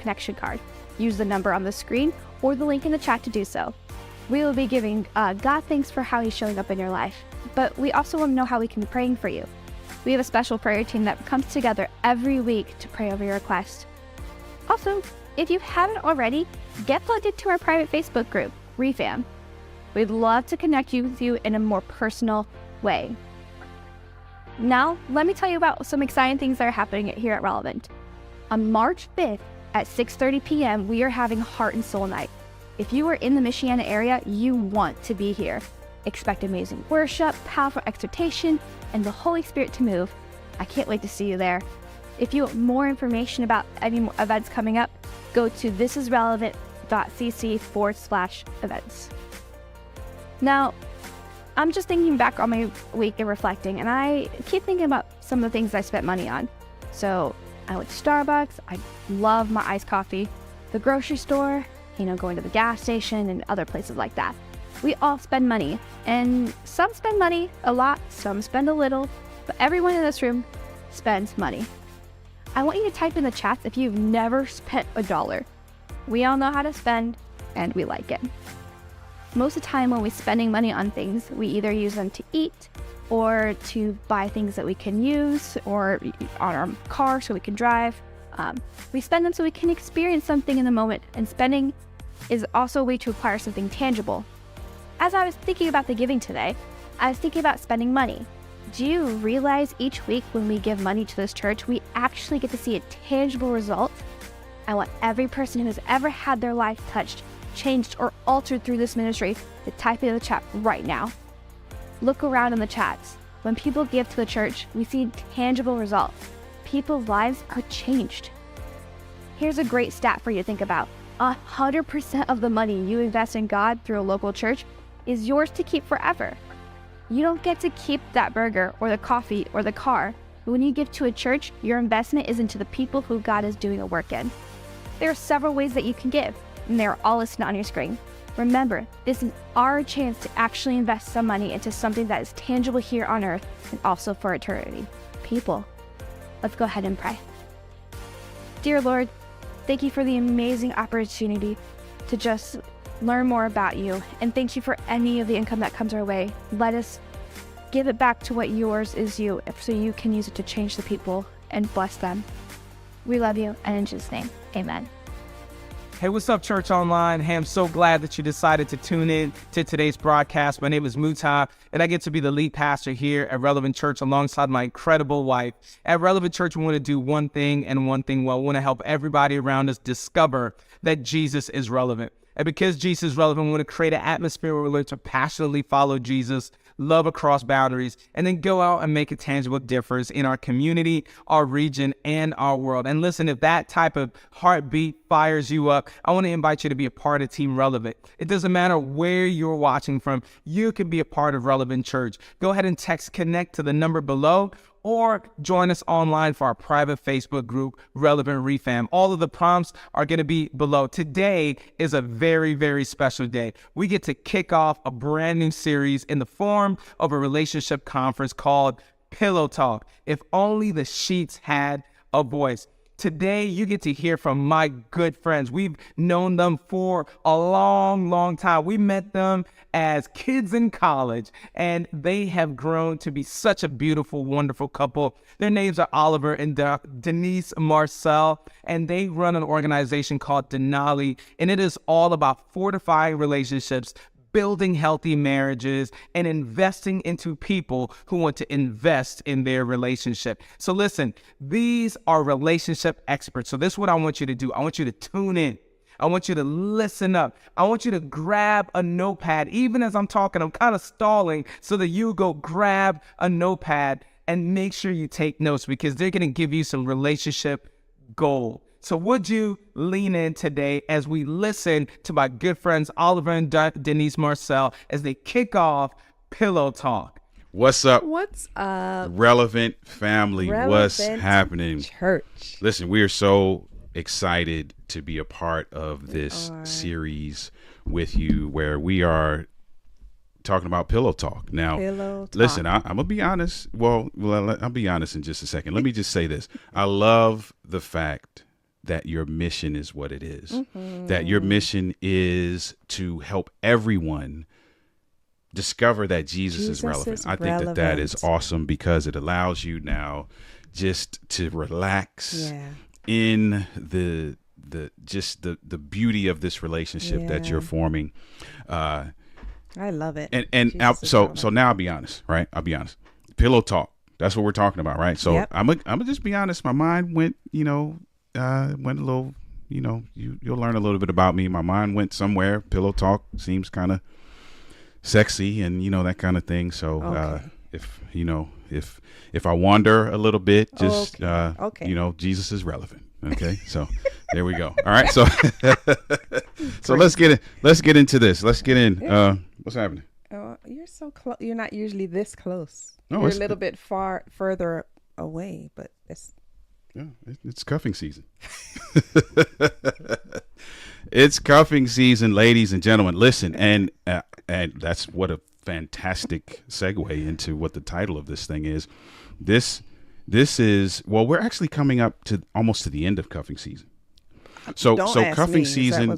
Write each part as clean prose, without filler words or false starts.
connection card. Use the number on the screen or the link in the chat to do so. We will be giving God thanks for how he's showing up in your life, but we also want to know how we can be praying for you. We have a special prayer team that comes together every week to pray over your request. Also, if you haven't already, get plugged into our private Facebook group, Refam. We'd love to connect you with you in a more personal way. Now, let me tell you about some exciting things that are happening here at Relevant. On March 5th at 6:30 p.m., we are having Heart and Soul Night. If you are in the Michiana area, you want to be here. Expect amazing worship, powerful exhortation, and the Holy Spirit to move. I can't wait to see you there. If you want more information about any events coming up, go to thisisrelevant.cc/events. Now, I'm just thinking back on my week and reflecting, and I keep thinking about some of the things I spent money on. So I went to Starbucks. I love my iced coffee. The grocery store, going to the gas station and other places like that. We all spend money, and some spend money a lot, some spend a little, but everyone in this room spends money. I want you to type in the chats if you've never spent $1. We all know how to spend, and we like it. Most of the time when we're spending money on things, we either use them to eat or to buy things that we can use, or on our car so we can drive. We spend them so we can experience something in the moment, and spending is also a way to acquire something tangible. As I was thinking about the giving today, I was thinking about spending money. Do you realize each week when we give money to this church, we actually get to see a tangible result? I want every person who has ever had their life touched, changed, or altered through this ministry to type in the chat right now. Look around in the chats. When people give to the church, we see tangible results. People's lives are changed. Here's a great stat for you to think about. 100% of the money you invest in God through a local church is yours to keep forever. You don't get to keep that burger or the coffee or the car. But when you give to a church, your investment is into the people who God is doing a work in. There are several ways that you can give, and they're all listed on your screen. Remember, this is our chance to actually invest some money into something that is tangible here on earth and also for eternity. People, let's go ahead and pray. Dear Lord, thank you for the amazing opportunity to just learn more about you, and thank you for any of the income that comes our way. Let us give it back to what yours is you, so you can use it to change the people and bless them. We love you, and in Jesus' name, amen. Hey, what's up, Church Online? Hey, I'm so glad that you decided to tune in to today's broadcast. My name is Muta, and I get to be the lead pastor here at Relevant Church alongside my incredible wife. At Relevant Church, we want to do one thing and one thing well. We want to help everybody around us discover that Jesus is relevant. And because Jesus is relevant, we want to create an atmosphere where we learn to passionately follow Jesus, love across boundaries, and then go out and make a tangible difference in our community, our region, and our world. And listen, if that type of heartbeat fires you up, I want to invite you to be a part of Team Relevant. It doesn't matter where you're watching from, you can be a part of Relevant Church. Go ahead and text CONNECT to the number below, or join us online for our private Facebook group, Relevant Refam. All of the prompts are going to be below. Today is a very, very special day. We get to kick off a brand new series in the form of a relationship conference called Pillow Talk. If only the sheets had a voice. Today, you get to hear from my good friends. We've known them for a long, long time. We met them as kids in college, and they have grown to be such a beautiful, wonderful couple. Their names are Oliver and Denise Marcel, and they run an organization called Denali, and it is all about fortifying relationships, building healthy marriages, and investing into people who want to invest in their relationship. So listen, these are relationship experts. So this is what I want you to do. I want you to tune in. I want you to listen up. I want you to grab a notepad. Even as I'm talking, I'm kind of stalling so that you go grab a notepad and make sure you take notes, because they're going to give you some relationship gold. So would you lean in today as we listen to my good friends Oliver and Denise Marcel as they kick off Pillow Talk. What's up? What's up? Relevant family. What's happening? Church. Listen, we are so excited to be a part of this series with you, where we are talking about Pillow Talk. Now, listen, I'm going to be honest. Well, I'll be honest in just a second. Let me just say this. I love the fact that your mission is what it is, that your mission is to help everyone discover that Jesus is relevant. I think that is awesome because it allows you now just to relax in the beauty of this relationship that you're forming. I love it. And so now I'll be honest, right? I'll be honest. Pillow talk. That's what we're talking about, right? So I'm gonna just be honest. My mind went, went a little, you'll learn a little bit about me. My mind went somewhere. Pillow talk seems kind of sexy and, that kind of thing. So if I wander a little bit, just, Jesus is relevant. Okay. So there we go. All right. So, let's get into this. Let's get in. What's happening? Oh, you're so close. You're not usually this close. No, you're a little bit further away, but it's cuffing season. It's cuffing season, ladies and gentlemen. Listen, and that's what a fantastic segue into what the title of this thing is. This is, well, we're actually coming up to almost to the end of cuffing season. So cuffing season.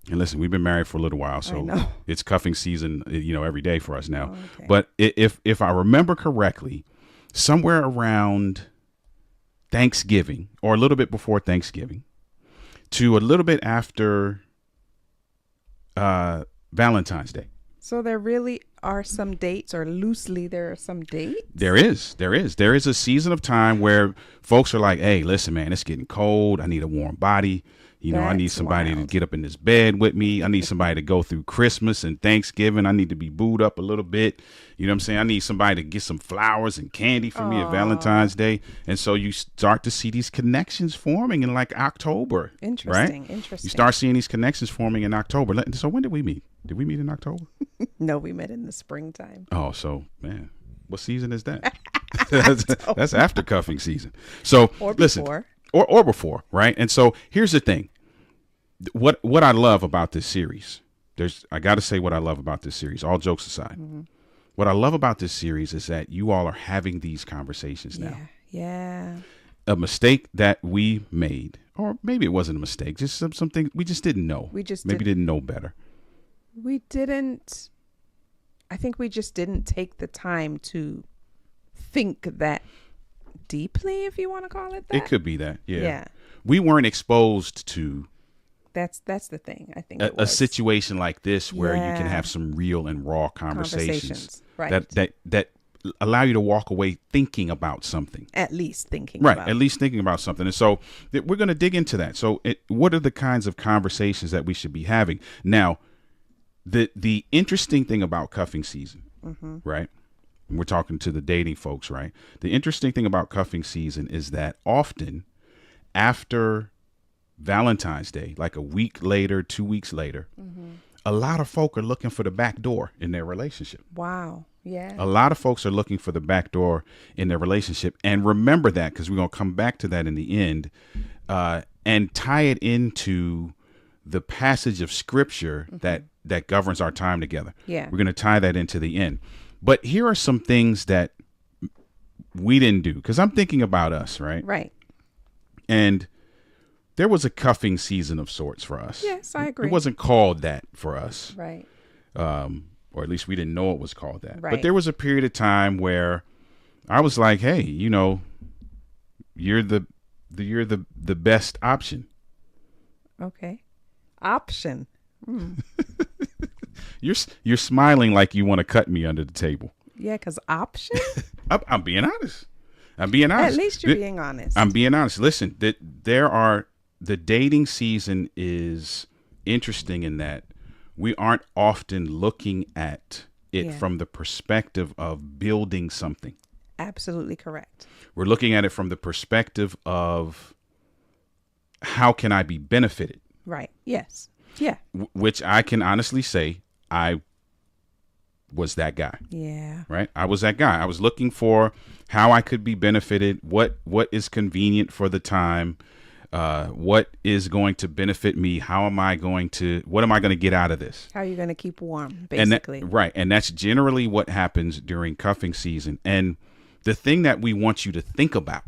And listen, we've been married for a little while, so it's cuffing season, every day for us now. Oh, okay. But if I remember correctly, somewhere around Thanksgiving or a little bit before Thanksgiving to a little bit after Valentine's Day. So there really are some dates, or loosely there are some dates? There is a season of time where folks are like, hey, listen, man, it's getting cold. I need a warm body. I need somebody to get up in this bed with me. I need somebody to go through Christmas and Thanksgiving. I need to be booed up a little bit. You know what I'm saying? I need somebody to get some flowers and candy for me at Valentine's Day. And so you start to see these connections forming in like October. Interesting. You start seeing these connections forming in October. So when did we meet? Did we meet in October? No, we met in the springtime. Oh, so man, what season is that? That's after cuffing season. So or listen, before. Or before, right? And so here's the thing. What I love about this series, I got to say what I love about this series, all jokes aside. Mm-hmm. What I love about this series is that you all are having these conversations now. Yeah. A mistake that we made, or maybe it wasn't a mistake, just something we just didn't know. We just didn't know better. I think we just didn't take the time to think that deeply, if you want to call it that. It could be that. Yeah. We weren't exposed to That's the thing. I think a situation like this where you can have some real and raw conversations. Right. that allow you to walk away thinking about something. At least thinking about something. And so we're going to dig into that. So what are the kinds of conversations that we should be having? Now, the interesting thing about cuffing season, right? And we're talking to the dating folks, right? The interesting thing about cuffing season is that often after Valentine's Day, like a week later, 2 weeks later, a lot of folk are looking for the back door in their relationship. Wow. Yeah. A lot of folks are looking for the back door in their relationship. And remember that, because we're going to come back to that in the end, and tie it into the passage of scripture that governs our time together. Yeah. We're going to tie that into the end. But here are some things that we didn't do, because I'm thinking about us, right? Right. And there was a cuffing season of sorts for us. Yes, I agree. It wasn't called that for us. Right. Or at least we didn't know it was called that. Right. But there was a period of time where I was like, hey, you're the best option. Okay. Option. You're smiling like you want to cut me under the table. Yeah, because option? I'm being honest. I'm being honest. At least you're being honest. I'm being honest. Listen, the dating season is interesting in that we aren't often looking at it from the perspective of building something. Absolutely correct. We're looking at it from the perspective of how can I be benefited? Right. Yes. Yeah. Which I can honestly say I was that guy. Yeah. Right. I was that guy. I was looking for how I could be benefited. What is convenient for the time? What is going to benefit me? What am I going to get out of this? How are you going to keep warm, basically? Right. And that's generally what happens during cuffing season. And the thing that we want you to think about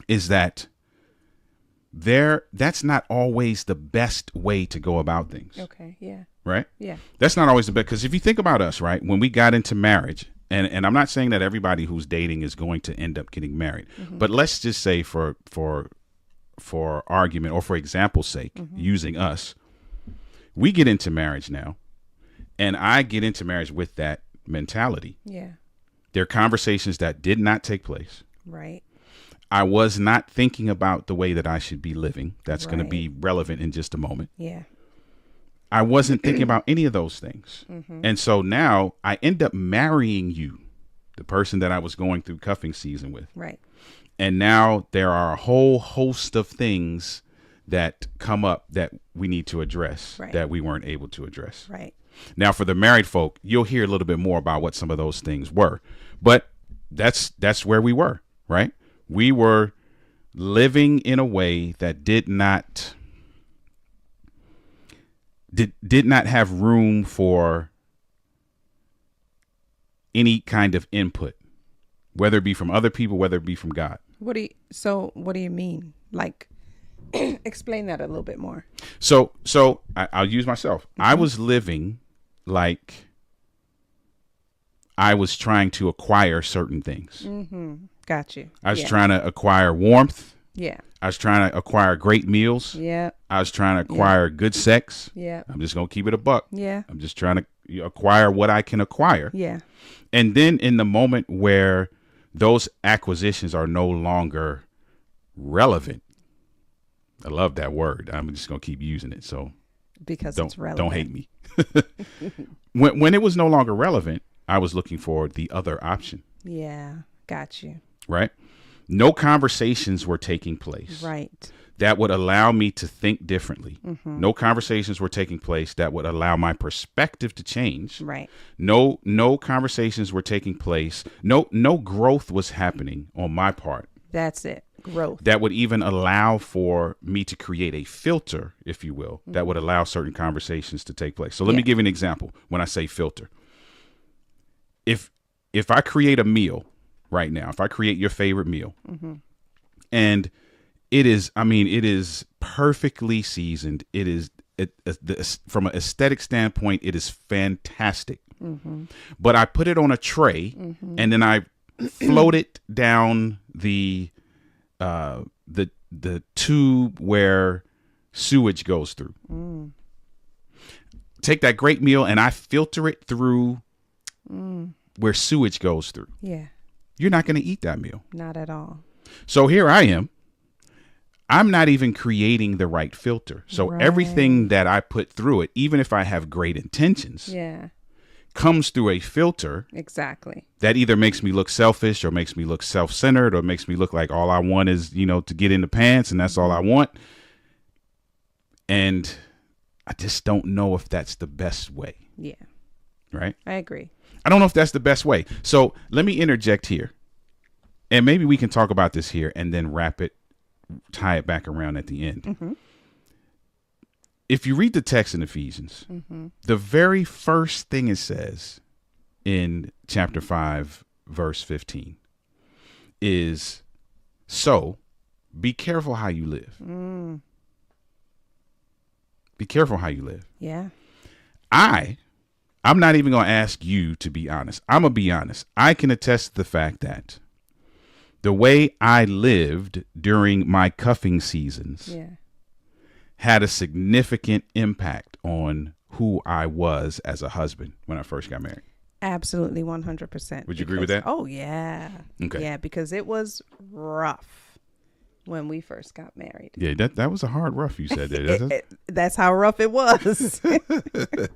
is that that's not always the best way to go about things. Okay. Yeah. Right? Yeah. That's not always the best, because if you think about us, right, when we got into marriage, and I'm not saying that everybody who's dating is going to end up getting married, but let's just say for argument or for example's sake, using us, we get into marriage now, and I get into marriage with that mentality. Yeah. There are conversations that did not take place. Right. I was not thinking about the way that I should be living. That's going to Right. be relevant in just a moment. Yeah. I wasn't thinking about any of those things. And so now I end up marrying you, the person that I was going through cuffing season with. Right. And now there are a whole host of things that come up that we need to address, Right. that we weren't able to address. Right. Now, for the married folk, you'll hear a little bit more about what some of those things were. But that's where we were, right? We were living in a way that did not have room for any kind of input, whether it be from other people, whether it be from God. What do you mean? Like, explain that a little bit more. So I'll use myself. I was living like I was trying to acquire certain things. Got you. I was trying to acquire warmth. Yeah. I was trying to acquire great meals. Yeah. I was trying to acquire good sex. Yeah. I'm just going to keep it a buck. Yeah. I'm just trying to acquire what I can acquire. Yeah. And then in the moment where those acquisitions are no longer relevant, I love that word. I'm just going to keep using it. So Because it's relevant. don't hate me. When it was no longer relevant, I was looking for the other option. Yeah. Got you. Right? No conversations were taking place. Right. That would allow me to think differently. No conversations were taking place that would allow my perspective to change. Right. No conversations were taking place. No growth was happening on my part That's it. Growth. that would even allow for me to create a filter, if you will, that would allow certain conversations to take place. So let me give you an example when I say filter. If I create a meal right now, if I create your favorite meal, and it is perfectly seasoned. It is from an aesthetic standpoint, it is fantastic. But I put it on a tray, and then I float it down the tube where sewage goes through. Take that great meal and I filter it through where sewage goes through. Yeah. You're not going to eat that meal. Not at all. So here I am. I'm not even creating the right filter. So Right. everything that I put through it, even if I have great intentions, Yeah. comes through a filter Exactly. that either makes me look selfish or makes me look self-centered or makes me look like all I want is, to get in the pants and that's all I want. And I just don't know if that's the best way, Yeah. right? I agree. I don't know if that's the best way. So let me interject here. And maybe we can talk about this here and then tie it back around at the end. If you read the text in Ephesians, the very first thing it says in chapter 5, verse 15 is, so be careful how you live. Be careful how you live. Yeah. I'm not even going to ask you to be honest. I'm going to be honest. I can attest to the fact that the way I lived during my cuffing seasons Yeah. had a significant impact on who I was as a husband when I first got married. Absolutely 100%. Would you agree with that? Oh, yeah. Okay. Yeah, because it was rough when we first got married. Yeah, that was a hard rough you said there. That's how rough it was. It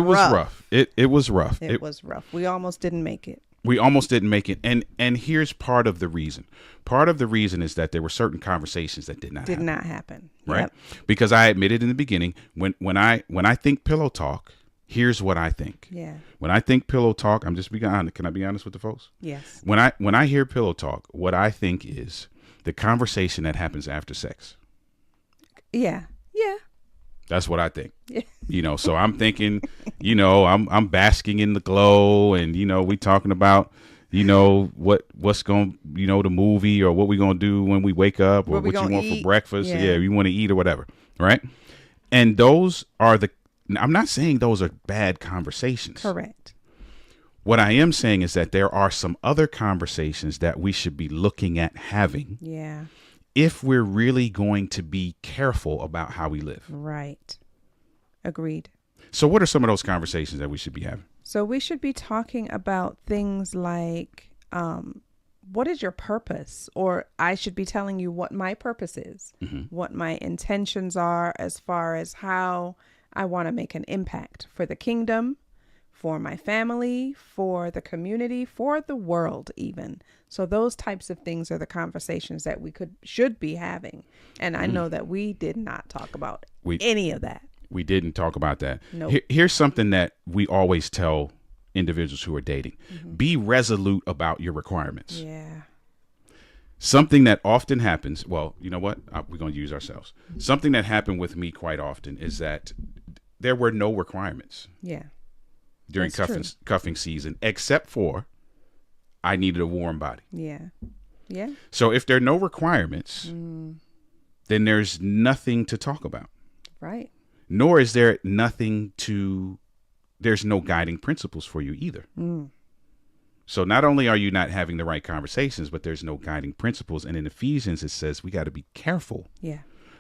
was rough. It was rough. It was rough. We almost didn't make it. We almost didn't make it. And here's part of the reason. Part of the reason is that there were certain conversations that did not happen. Right? Yep. Because I admitted in the beginning, when I think pillow talk, here's what I think. Yeah. When I think pillow talk, I'm just being honest. Can I be honest with the folks? Yes. When I hear pillow talk, what I think is the conversation that happens after sex. Yeah. Yeah. That's what I think. Yeah. So I'm thinking, I'm basking in the glow and, we talking about, you know, what's going, you know, the movie or what we going to do when we wake up or what you want for breakfast. Yeah, you want to eat or whatever. Right. And those are I'm not saying those are bad conversations. Correct. What I am saying is that there are some other conversations that we should be looking at having. Yeah. If we're really going to be careful about how we live. Right. Agreed. So what are some of those conversations that we should be having? So we should be talking about things like, what is your purpose? Or I should be telling you what my purpose is, what my intentions are as far as how I want to make an impact for the kingdom, for my family, for the community, for the world even. So those types of things are the conversations that we should be having. And I know that we did not talk about any of that. We didn't talk about that. Nope. Here's something that we always tell individuals who are dating. Be resolute about your requirements. Yeah. Something that often happens, well, you know what? We're going to use ourselves. Something that happened with me quite often is that there were no requirements. Yeah. During cuffing season, except for I needed a warm body. Yeah. Yeah. So if there are no requirements, then there's nothing to talk about. Right. Nor is there there's no guiding principles for you either. So not only are you not having the right conversations, but there's no guiding principles. And in Ephesians, it says we got to be careful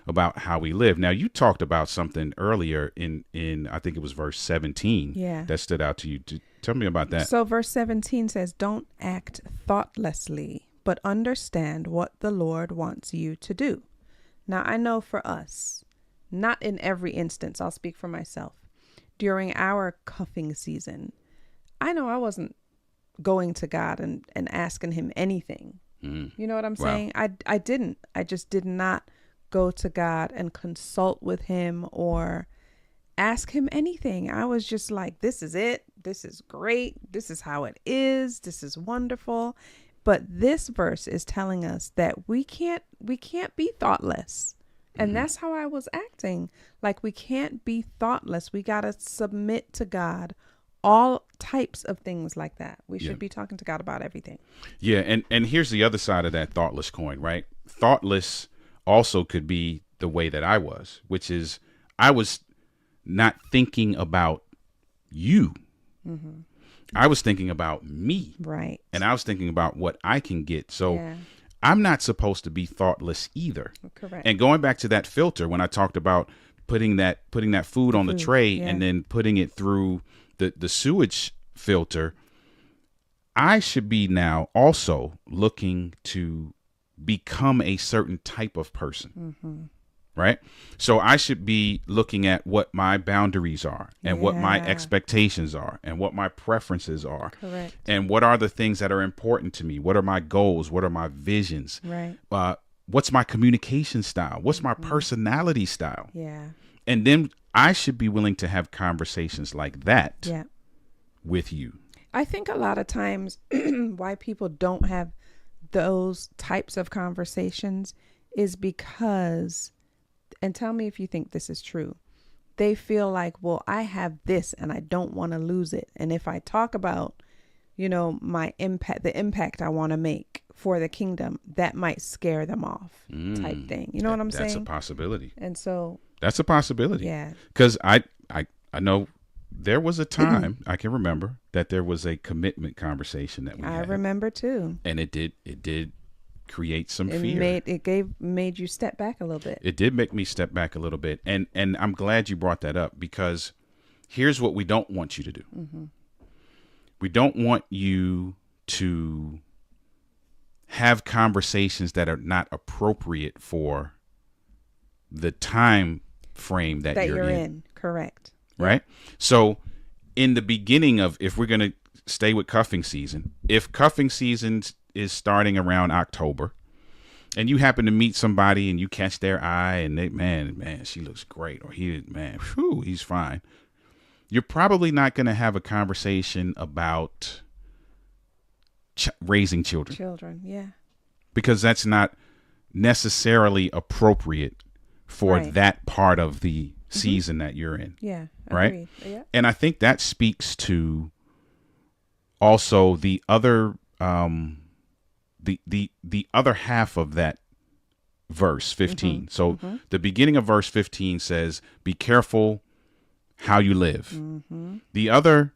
about how we live. Now, you talked about something earlier in I think it was verse 17 that stood out to you. Tell me about that. So verse 17 says, don't act thoughtlessly, but understand what the Lord wants you to do. Now, I know for us, not in every instance, I'll speak for myself. During our cuffing season, I know I wasn't going to God and asking him anything. You know what I'm saying? I didn't. I just did not go to God and consult with him or ask him anything. I was just like, this is it. This is great. This is how it is. This is wonderful. But this verse is telling us that we can't be thoughtless. And that's how I was acting. Like, we can't be thoughtless. We got to submit to God. All types of things like that. We should be talking to God about everything. Yeah. And here's the other side of that thoughtless coin, right? Thoughtless also could be the way that I was, which is I was not thinking about you. I was thinking about me. Right. And I was thinking about what I can get. So I'm not supposed to be thoughtless either. Correct. And going back to that filter, when I talked about putting that food on the tray and then putting it through the sewage filter, I should be now also looking to become a certain type of person. Right? So I should be looking at what my boundaries are and what my expectations are and what my preferences are. Correct. And what are the things that are important to me? What are my goals? What are my visions? Right. What's my communication style? What's my personality style? Yeah. And then I should be willing to have conversations like that with you. I think a lot of times why people don't have those types of conversations is because, and tell me if you think this is true, they feel like, well, I have this and I don't want to lose it. And if I talk about, my impact, the impact I want to make for the kingdom, that might scare them off type thing. You know what I'm saying? That's a possibility. And so that's a possibility. Yeah. Because I know there was a time I can remember that there was a commitment conversation that we had. I remember too. And it did create some fear. Made you step back a little bit. It did make me step back a little bit. And I'm glad you brought that up, because here's what we don't want you to do. We don't want you to have conversations that are not appropriate for the time frame that you're in. Correct. Right? So in the beginning of, if we're going to stay with cuffing season, if cuffing season is starting around October and you happen to meet somebody and you catch their eye and they, man, she looks great, or he's fine. You're probably not going to have a conversation about raising children. Yeah. Because that's not necessarily appropriate for that part of the season that you're in. Yeah. Right. Yeah. And I think that speaks to also the other the other half of that verse 15. So the beginning of verse 15 says, be careful how you live. The other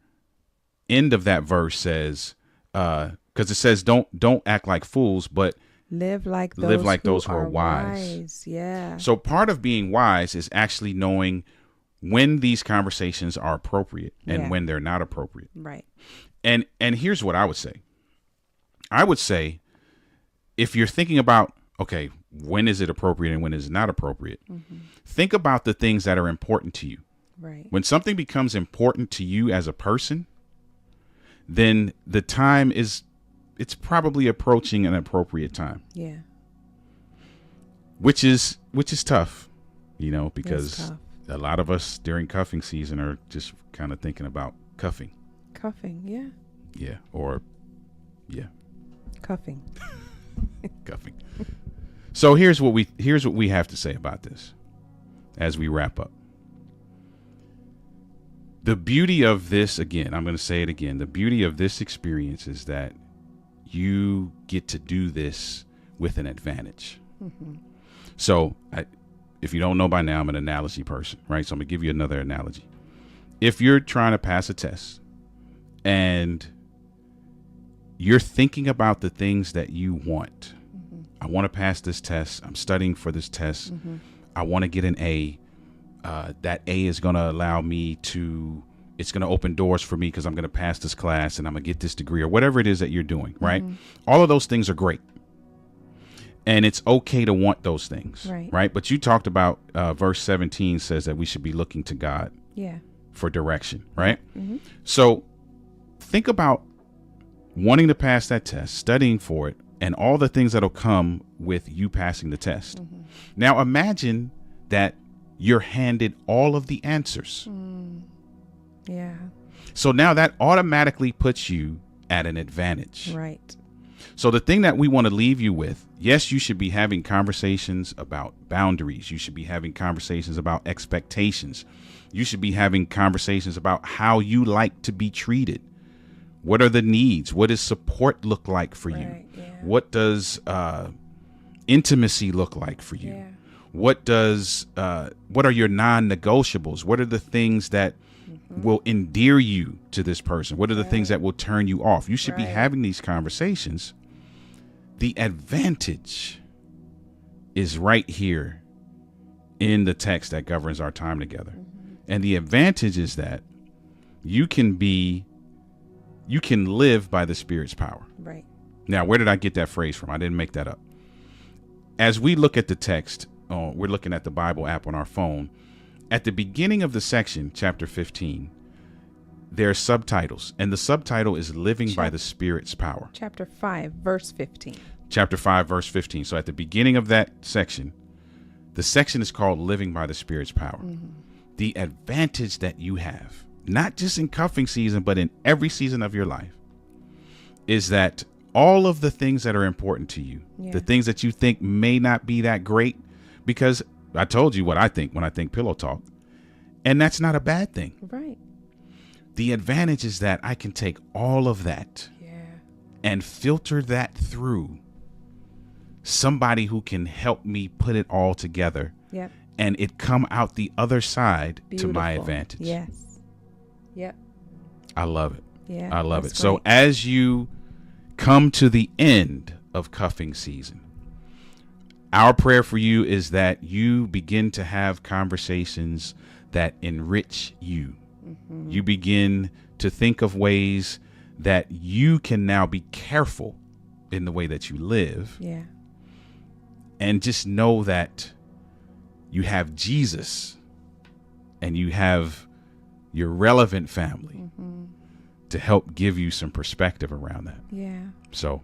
end of that verse says, because it says, don't act like fools, but live like those who are wise. Yeah. So part of being wise is actually knowing when these conversations are appropriate and when they're not appropriate. Right. And here's what I would say. I would say, if you're thinking about, okay, when is it appropriate and when is it not appropriate? Think about the things that are important to you. Right. When something becomes important to you as a person, then the time it's probably approaching an appropriate time. Yeah. Which is tough, because It's tough. a lot of us during cuffing season are just kind of thinking about cuffing. Cuffing. Yeah. Yeah. Cuffing. Cuffing. So here's what we have to say about this as we wrap up. The beauty of this, again, I'm going to say it again. The beauty of this experience is that you get to do this with an advantage. So if you don't know by now, I'm an analogy person, right? So I'm going to give you another analogy. If you're trying to pass a test and you're thinking about the things that you want, I want to pass this test. I'm studying for this test. I want to get an A. That A is going to allow me to, it's going to open doors for me because I'm going to pass this class and I'm going to get this degree or whatever it is that you're doing, right? All of those things are great. And it's okay to want those things, right? But you talked about verse 17 says that we should be looking to God for direction, right? So think about wanting to pass that test, studying for it, and all the things that'll come with you passing the test. Now imagine that you're handed all of the answers. Yeah. So now that automatically puts you at an advantage. Right. So the thing that we want to leave you with, yes, you should be having conversations about boundaries. You should be having conversations about expectations. You should be having conversations about how you like to be treated. What are the needs? What does support look like for you? Yeah. What does intimacy look like for you? Yeah. What are your non-negotiables? What are the things that will endear you to this person? What are the things that will turn you off? You should be having these conversations. The advantage is right here in the text that governs our time together. And the advantage is that you can live by the Spirit's power. Right. Now, where did I get that phrase from? I didn't make that up. As we look at the text, we're looking at the Bible app on our phone. At the beginning of the section, chapter 15, there are subtitles, and the subtitle is Living by the Spirit's Power. Chapter 5, verse 15. Chapter 5, verse 15. So at the beginning of that section, the section is called Living by the Spirit's Power. The advantage that you have, not just in cuffing season, but in every season of your life, is that all of the things that are important to you, the things that you think may not be that great, because I told you what I think when I think Pillow Talk, and that's not a bad thing. Right. The advantage is that I can take all of that and filter that through somebody who can help me put it all together and it come out the other side to my advantage. Yes. Yep. I love it. Yeah. I love it. Great. So as you come to the end of cuffing season, our prayer for you is that you begin to have conversations that enrich you. You begin to think of ways that you can now be careful in the way that you live. Yeah. And just know that you have Jesus and you have your relevant family to help give you some perspective around that. Yeah. So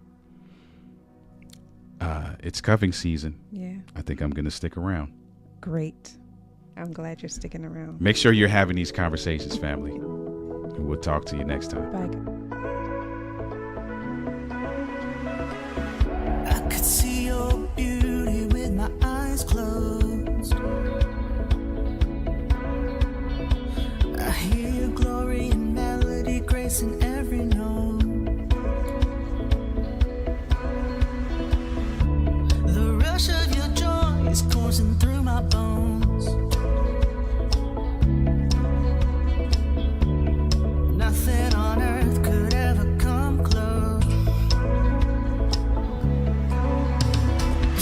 it's cuffing season. Yeah. I think I'm going to stick around. Great. I'm glad you're sticking around. Make sure you're having these conversations, family. And we'll talk to you next time. Bye. I could see your beauty with my eyes closed. I hear your glory and melody, grace in every note. through my bones. Nothing on earth could ever come close.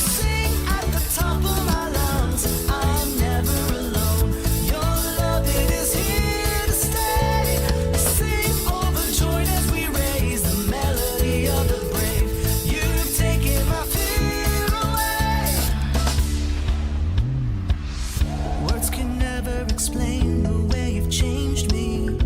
Sing at the top of my lungs, I'm never alone. Your love, it is here to stay. Sing overjoyed as we raise the melody of the brave. You've taken my fear away. Words can never explain the way you've changed me.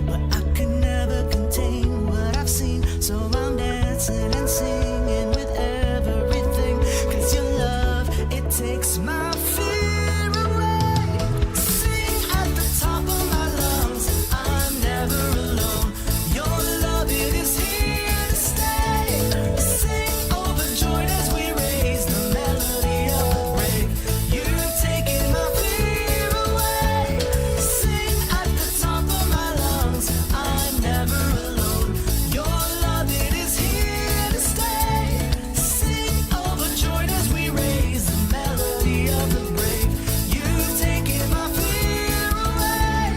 But I could never contain what I've seen. So I'm dancing and singing with everything. 'Cause your love, it takes my fear away. Sing at the top of my lungs, I'm never alone. Your love, it is here to stay. Sing overjoyed as we raise the melody of the brave. You've taken my fear away. Sing at the top of my lungs, I'm never alone. Your love, it is here to stay. Sing overjoyed as we raise the melody of the brave. You've taken my fear away.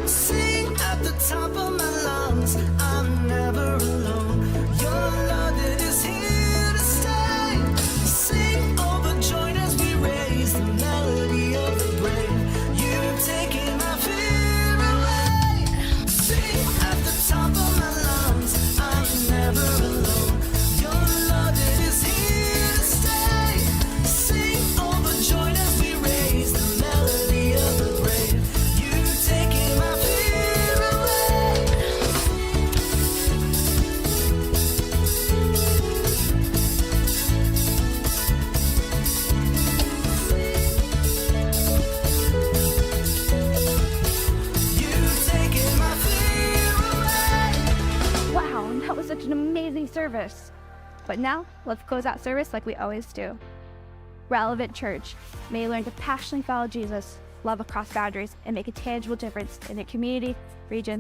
Sing at the top of my lungs, I'm never alone. Your love, it is here to stay. Sing overjoyed as we raise the melody of the brave. You've taken my fear away. Sing at the top of my lungs, I'm never alone. Your love, it is here to stay. Sing overjoyed as we raise the melody of the brave. You've taken my fear away. You've taken my fear away. Wow, that was such an amazing service. But now, let's close out service like we always do. Relevant Church, may you learn to passionately follow Jesus, love across boundaries, and make a tangible difference in your community, region,